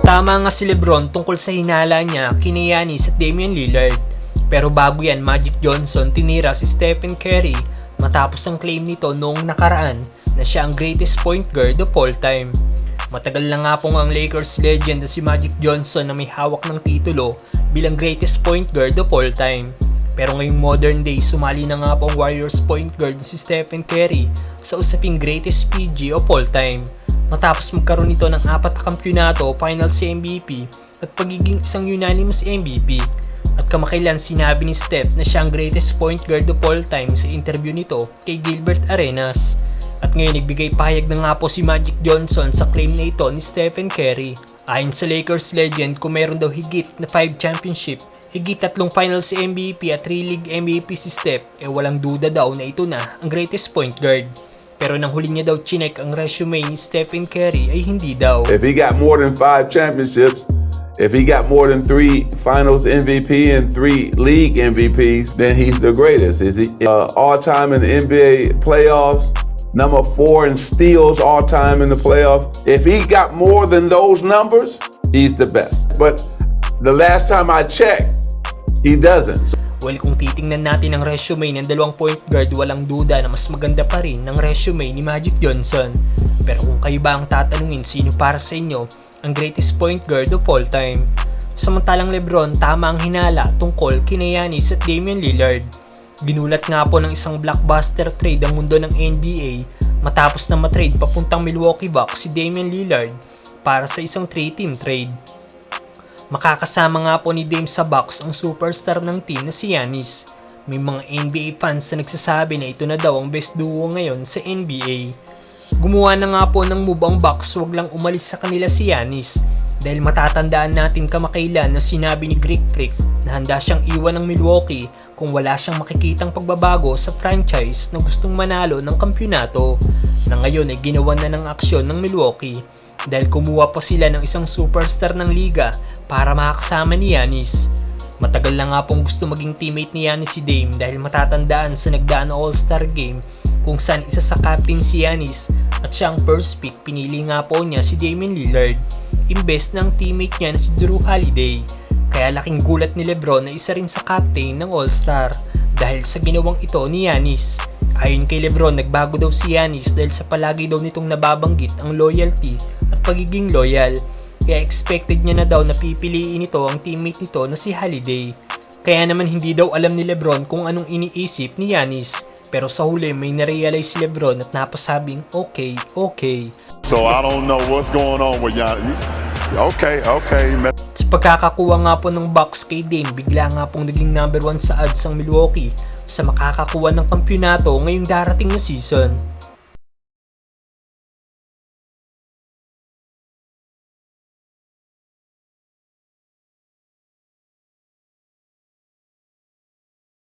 Tama nga si Lebron tungkol sa hinala niya kina Giannis at Damian Lillard. Pero bago yan, Magic Johnson tinira si Stephen Curry matapos ang claim nito noong nakaraan na siya ang greatest point guard of all time. Matagal na nga pong ang Lakers legend na si Magic Johnson na may hawak ng titulo bilang greatest point guard of all time. Pero ngayong modern day, sumali na nga pong Warriors point guard si Stephen Curry sa usaping greatest PG of all time. Matapos magkaroon ito ng 4 na kampyonato, Finals MVP at pagiging isang unanimous MVP. At kamakailan sinabi ni Steph na siya ang greatest point guard of all time sa interview nito kay Gilbert Arenas. At ngayon nagbigay pahayag na nga po si Magic Johnson sa claim na ito ni Stephen Curry. Ayon sa Lakers legend, kung meron daw higit na 5 championship, higit 3 Finals MVP at 3 League MVP si Steph, walang duda daw na ito na ang greatest point guard. Pero nang huli niya daw chinek ang resume ni Stephen Curry ay hindi daw. If he got more than 5 championships, if he got more than 3 Finals MVP and 3 League MVPs, then he's the greatest. Is he all time in the NBA playoffs? Number 4 in steals all time in the playoffs. If he got more than those numbers, he's the best. But the last time I checked, he doesn't. Well, kung titingnan natin ang resume ng dalawang point guard, walang duda na mas maganda pa rin ang resume ni Magic Johnson. Pero kung kayo ba ang tatanungin sino para sa inyo ang greatest point guard of all time? Samantalang Lebron, tama ang hinala tungkol kina Giannis at Damian Lillard. Ginulat nga po ng isang blockbuster trade ang mundo ng NBA matapos na matrade papuntang Milwaukee Bucks si Damian Lillard para sa isang 3-team trade. Makakasama nga po ni Dame sa Bucks ang superstar ng team na si Giannis. May mga NBA fans na nagsasabi na ito na daw ang best duo ngayon sa NBA. Gumawa na nga po ng move ang Bucks, wag lang umalis sa kanila si Giannis. Dahil matatandaan natin kamakailan na sinabi ni Greek Freak na handa siyang iwan ng Milwaukee kung wala siyang makikitang pagbabago sa franchise na gustong manalo ng kampyonato. Na ngayon ay ginawa na ng aksyon ng Milwaukee. Dahil kumuha pa sila ng isang superstar ng liga para makakasama ni Giannis. Matagal na nga pong gusto maging teammate ni Giannis si Dame dahil matatandaan sa nagdaan na All-Star Game kung saan isa sa captain si Giannis at siyang first pick, pinili nga po niya si Damian Lillard imbes ng teammate niya na si Drew Holiday. Kaya laking gulat ni Lebron na isa rin sa captain ng All-Star dahil sa ginawang ito ni Giannis. Ayon kay Lebron, nagbago daw si Giannis dahil sa palagi daw nitong nababanggit ang loyalty at pagiging loyal. Kaya expected niya na daw na pipiliin ito ang teammate nito na si Holiday. Kaya naman hindi daw alam ni Lebron kung anong iniisip ni Giannis. Pero sa huli may narealize si Lebron at napasabing okay. So I don't know what's going on with Giannis. Okay. Sa pagkakakuha nga po ng Bucks kay Dame, bigla nga pong naging number 1 sa odds ang Milwaukee sa makakakuha ng kampyonato ngayong darating na season.